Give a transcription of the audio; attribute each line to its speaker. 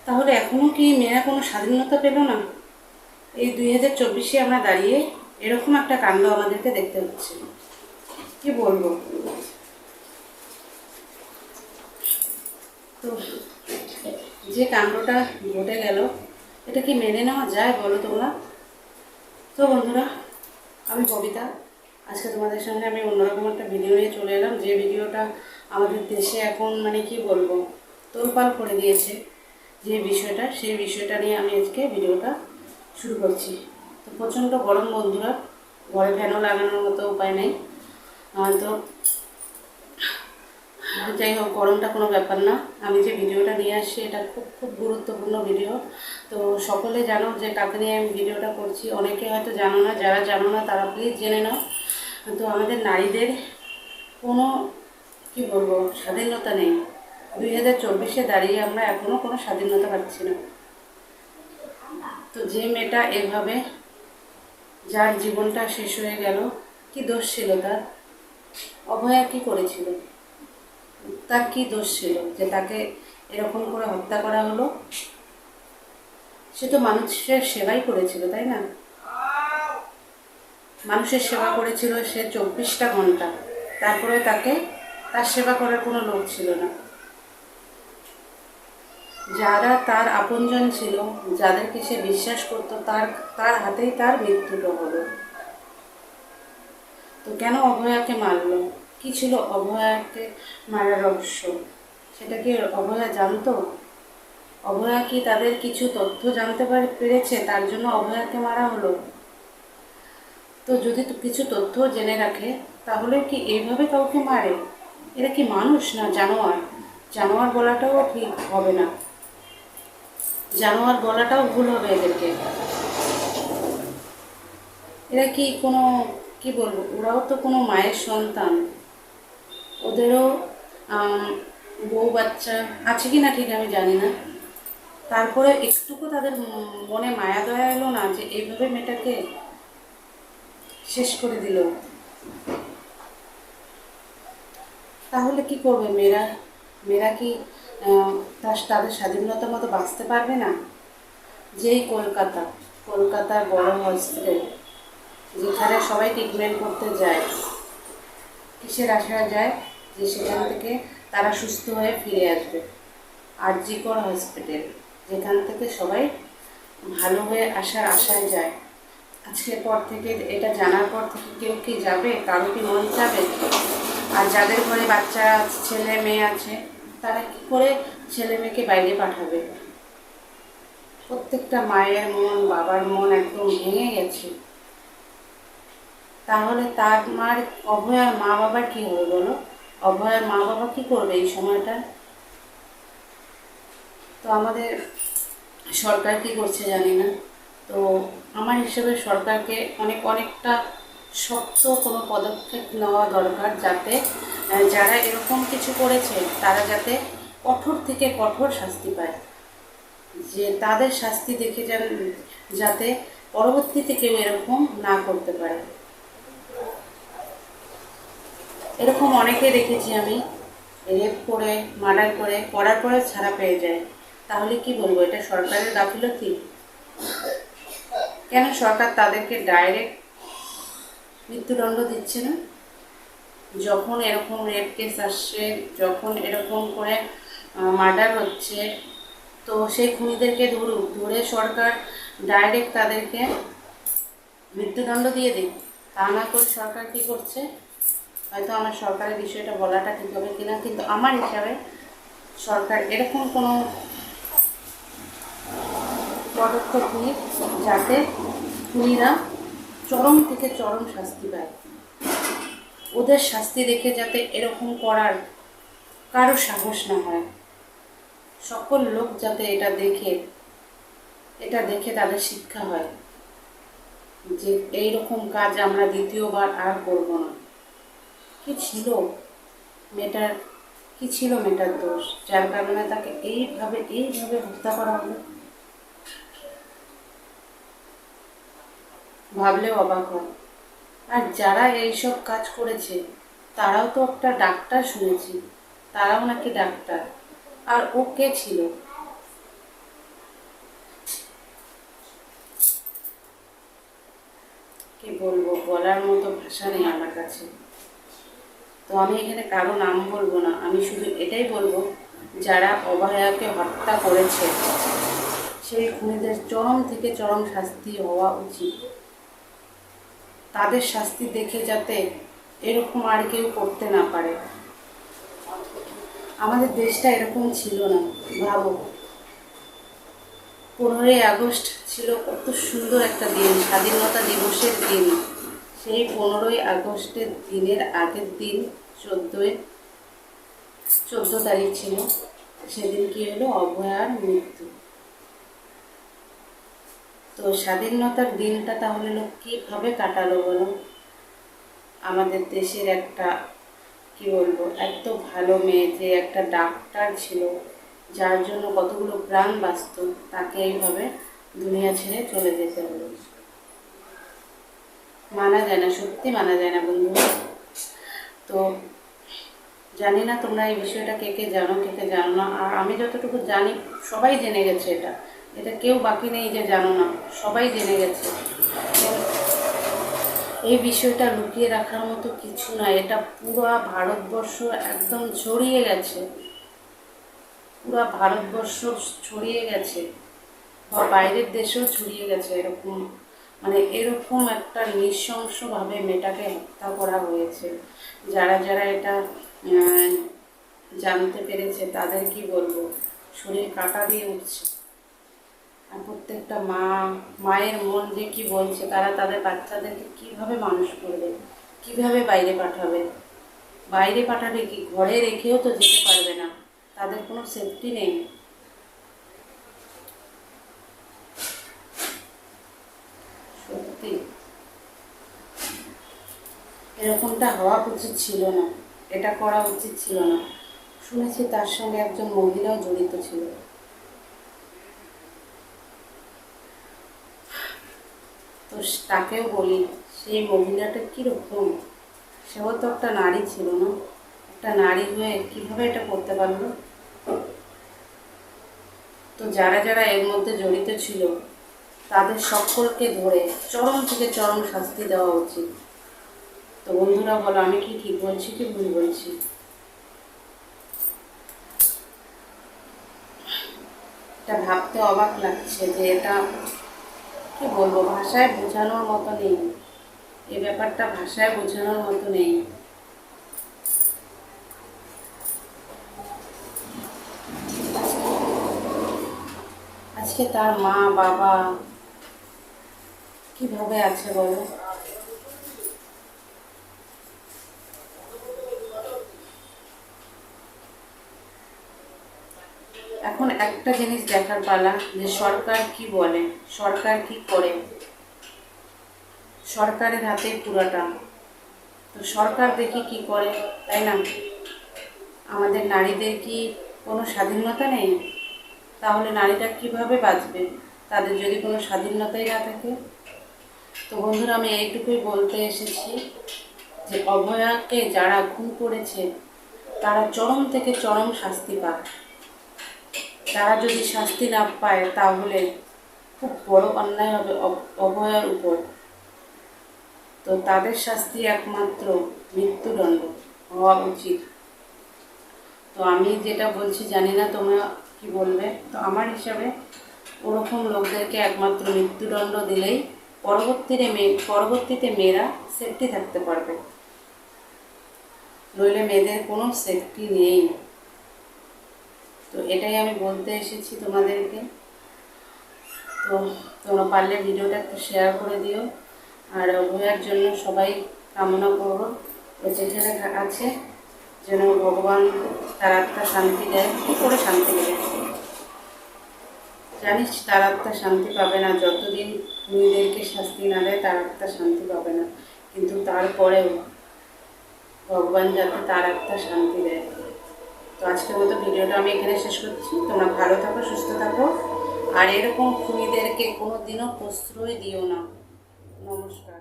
Speaker 1: তাহলে এখনও কি মেয়েরা কোনো স্বাধীনতা পেল না? এই 2024-এ আমরা দাঁড়িয়ে এরকম একটা কাণ্ড আমাদেরকে দেখতে হচ্ছে। কি বলবো? তো যে কাণ্ডটা ঘটে গেল, এটা কি মেনে নেওয়া যায় বলো তোমরা? তো বন্ধুরা, আমি কবিতা। আজকে তোমাদের সঙ্গে আমি অন্যরকম একটা ভিডিও নিয়ে চলে এলাম, যে ভিডিওটা আমাদের দেশে এখন কি বলবো, তোলপাড় করে দিয়েছে। যে বিষয়টা, সেই বিষয়টা নিয়ে আমি আজকে ভিডিওটা শুরু করছি। তো প্রচণ্ড গরম বন্ধুরা, ঘরে ফ্যানও লাগানোর মতো উপায় নেই। তো যাই হোক, গরমটা কোনো ব্যাপার না। আমি যে ভিডিওটা নিয়ে আসছি এটা খুব খুব গুরুত্বপূর্ণ ভিডিও। তো সকলে জানো যে কাকে নিয়ে আমি ভিডিওটা করছি। অনেকে হয়তো জানো না, যারা জানো না তারা প্লিজ জেনে নাও। তো আমাদের নারীদের কোনো কি বলবো স্বাধীনতা নেই। 2024-এ দাঁড়িয়ে আমরা এখনও কোনো স্বাধীনতা পাচ্ছি না। তো যে মেয়েটা এভাবে, যার জীবনটা শেষ হয়ে গেল, কি দোষ ছিল তার? অভয়া কি করেছিল? তার কি দোষ ছিল যে তাকে এরকম করে হত্যা করা হলো? সে তো মানুষের সেবাই করেছিল, তাই না? মানুষের সেবা করেছিল সে 24টা ঘন্টা। তারপরে তার সেবা করার কোনো লোক ছিল না। যারা তার আপনজন ছিল, যাদেরকে সে বিশ্বাস করত, তার হাতেই তার মৃত্যুটা হলো। তো কেন অভয়াকে মারলো? কি ছিল অভয়াকে মারার রহস্য? সেটা কি অভয়া জানতো? অভয়া কি তাদের কিছু তথ্য জানতে পেরেছে, তার জন্য অভয়াকে মারা হলো? তো যদি কিছু তথ্য জেনে রাখে, তাহলে কি এইভাবে কাউকে মারে? এরা কি মানুষ না জানোয়ার? জানোয়ার বলাটাও ঠিক হবে না, জানোয়ার বলাটাও ভুল হবে এদেরকে। এরা কি কোনো, কি বলবো, ওরাও তো কোনো মায়ের সন্তান। ওদেরও বউ বাচ্চা আছে কি না ঠিক আমি জানি না। তারপরে একটুকু তাদের মনে মায়া দয়া এলো না যে এইভাবে মেয়েটাকে শেষ করে দিল? তাহলে কি করবে মেয়েরা? মেয়েরা কি তাদের স্বাধীনতার মতো বাঁচতে পারবে না? যেই কলকাতার বড় হসপিটাল, যেখানে সবাই ট্রিটমেন্ট করতে যায়, কিসের আশায় যায়? যে সেখান থেকে তারা সুস্থ হয়ে ফিরে আসবে। আরজি কর হসপিটাল, যেখান থেকে সবাই ভালো হয়ে আসার আশায় যায়। আজকের পর থেকে, এটা জানার পর থেকে কেউ কি যাবে? কারো কি মন যাবে? আর যাদের ঘরে বাচ্চা ছেলে মেয়ে আছে, তারা কি করে ছেলে মেয়েকে বাইরে পাঠাবে? প্রত্যেকটা মায়ের মন, বাবার মন একদম ভেঙে গেছে। তাহলে তার মার, অভয়ার মা বাবার কি হবে বলো? অভয়ার মা বাবা কি করবে এই সময়টা? তো আমাদের সরকার কি করছে জানি না। তো আমার হিসেবে সরকারকে অনেকটা শক্ত কোনো পদক্ষেপ নেওয়া দরকার, যাতে যারা এরকম কিছু করেছে তারা যাতে কঠোর থেকে কঠোর শাস্তি পায়। যে তাদের শাস্তি দেখে যাতে পরবর্তীতে কেউ এরকম না করতে পারে। এরকম অনেকে দেখেছি আমি, রেপ করে, মার্ডার করে, করার পরে ছাড়া পেয়ে যায়। তাহলে কি বলবো, এটা সরকারের গাফিলতি? কেন সরকার তাদেরকে ডাইরেক্ট মৃত্যুদণ্ড দিচ্ছে না? যখন এরকম রেপ কেস আসছে, যখন এরকম করে মার্ডার হচ্ছে, তো সেই খুনিদেরকে ধরে সরকার ডাইরেক্ট তাদেরকে মৃত্যুদণ্ড দিয়ে দিন। তা না করে সরকার কী করছে? হয়তো আমার সরকারের বিষয়টা বলাটা ঠিক হবে কিনা, কিন্তু আমার হিসাবে সরকার এরকম কোনো পদক্ষেপ নিক যাতে খুনিরা চরম থেকে চরম শাস্তি পায়। ওদের শাস্তি দেখে যাতে এরকম করার কারো সাহস না হয়। সকল লোক যাতে এটা দেখে তাদের শিক্ষা হয় যে এইরকম কাজ আমরা দ্বিতীয়বার আর করব না। কি ছিল মেয়েটার, কি ছিল মেয়েটার দোষ, যার কারণে তাকে এইভাবে হত্যা করা হলো? ভাবলেও অবাক হয়। আর যারা এইসব কাজ করেছে তারাও তো একটা ডাক্তার শুনেছি, তারাও নাকি ডাক্তার। আর ও কে ছিল? বলার মতো ভাষা নেই আমার কাছে। তো আমি এখানে কারো নাম বলবো না, আমি শুধু এটাই বলবো, যারা অভয়াকে হত্যা করেছে সেই খুনিদের চরম থেকে চরম শাস্তি হওয়া উচিত। তাদের শাস্তি দেখে যাতে এরকম আর কেউ করতে না পারে। আমাদের দেশটা এরকম ছিল না। ভাবো, 15ই আগস্ট ছিল কত সুন্দর একটা দিন, স্বাধীনতা দিবসের দিন। সেই 15ই আগস্টের দিনের আগের দিন 14 তারিখ ছিল, সেদিন কি হলো, অভয়ার মৃত্যু। তো স্বাধীনতার দিনটা তাহলে লোক কীভাবে কাটালো বলো? আমাদের দেশের একটা, কি বলবো, এত ভালো মেয়ে, যে একটা ডাক্তার ছিল, যার জন্য কতগুলো প্রাণ বাঁচত, তাকে এইভাবে দুনিয়া ছেড়ে চলে যেতে হলো। মানা যায় না, সত্যি মানা যায় না বন্ধু। তো জানি না তোমরা এই বিষয়টা কে কে জানো, কে কে জানো না। আর আমি যতটুকু জানি সবাই জেনে গেছে, এটা কেউ বাকি নেই যে জানো না, সবাই জেনে গেছে। এই বিষয়টা লুকিয়ে রাখার মতো কিছু নয়, এটা পুরো ভারতবর্ষ একদম ছড়িয়ে গেছে, পুরো ভারতবর্ষ ছড়িয়ে গেছে, বা বাইরের দেশেও ছড়িয়ে গেছে। এরকম মানে এরকম একটা নৃশংসভাবে মেয়েটাকে হত্যা করা হয়েছে। যারা যারা এটা জানতে পেরেছে তাদের কি বলবো, শরীর কাঁটা দিয়ে উঠছে। আর প্রত্যেকটা মায়ের মন যে কি বলছে, তারা তাদের বাচ্চাদেরকে কিভাবে মানুষ করবে, কিভাবে বাইরে পাঠাবে। বাইরে পাঠাবে কি, ঘরে রেখেও তো যেতে পারবে না, তাদের কোনো সেফটি নেই। সত্যি এরকমটা হওয়া উচিত ছিল না, এটা করা উচিত ছিল না। শুনেছি তার সঙ্গে একজন মহিলাও জড়িত ছিল। তো তাকেও বলি, সেই মহিলাটা কীরকম, সেও তো একটা নারী ছিল না, একটা নারী হয়ে কীভাবে এটা করতে পারলো। তো যারা যারা এর মধ্যে জড়িত ছিল তাদের সকলকে ধরে চরম থেকে চরম শাস্তি দেওয়া উচিত। তো বন্ধুরা বলো, আমি কি ঠিক বলছি কি ভুল বলছি? এটা ভাবতে অবাক লাগছে যে এটা কি বলবো, ভাষায় বোঝানোর মতো নেই। এই ব্যাপারটা ভাষায় বোঝানোর মতো নেই। আজকে তার মা বাবা কিভাবে আছে বলো? এখন একটা জিনিস দেখার পালা, যে সরকার কি বলে, সরকার কি করে। সরকারের হাতে পুরাটা। তো সরকার দেখি কি করে, তাই না? আমাদের নারীদের কি কোনো স্বাধীনতা নেই? তাহলে নারীরা কিভাবে বাঁচবে, তাদের যদি কোনো স্বাধীনতাই না থাকে? তো বন্ধুরা, আমি এইটুকুই বলতে এসেছি যে অভয়াকে যারা খুন করেছে তারা চরম থেকে চরম শাস্তি পায়। তারা যদি শাস্তি না পায় তাহলে খুব বড় অন্যায় হবে অভয়ার উপর। তো তাদের শাস্তি একমাত্র মৃত্যুদণ্ড হওয়া উচিত। তো আমি যেটা বলছি জানি না তোমরা কি বলবে। তো আমার হিসাবে ওরকম লোকদেরকে একমাত্র মৃত্যুদণ্ড দিলেই পরবর্তীতে মেয়েরা সেফটি থাকতে পারবে, নইলে মেয়েদের কোনো সেফটি নেই। তো এটাই আমি বলতে এসেছি তোমাদেরকে। তো তোমরা পারলে ভিডিওটা একটু শেয়ার করে দিও। আর অভয়ার জন্য সবাই কামনা করবো, ও যেখানে আছে যেন ভগবান তার আত্মা শান্তি দেয়। কী করে শান্তি দেবে জানিস? তার আত্মা শান্তি পাবে না যতদিন নিজেদেরকে শাস্তি না দেয়, তার আত্মা শান্তি পাবে না। কিন্তু তারপরেও ভগবান যাতে তার আত্মা শান্তি দেয়। তো আজকের মতো ভিডিওটা আমি এখানে শেষ করছি। তোমরা ভালো থাকো, সুস্থ থাকো, আর এরকম খুনিদেরকে কোনো দিনও প্রশ্রয় দিও না। নমস্কার।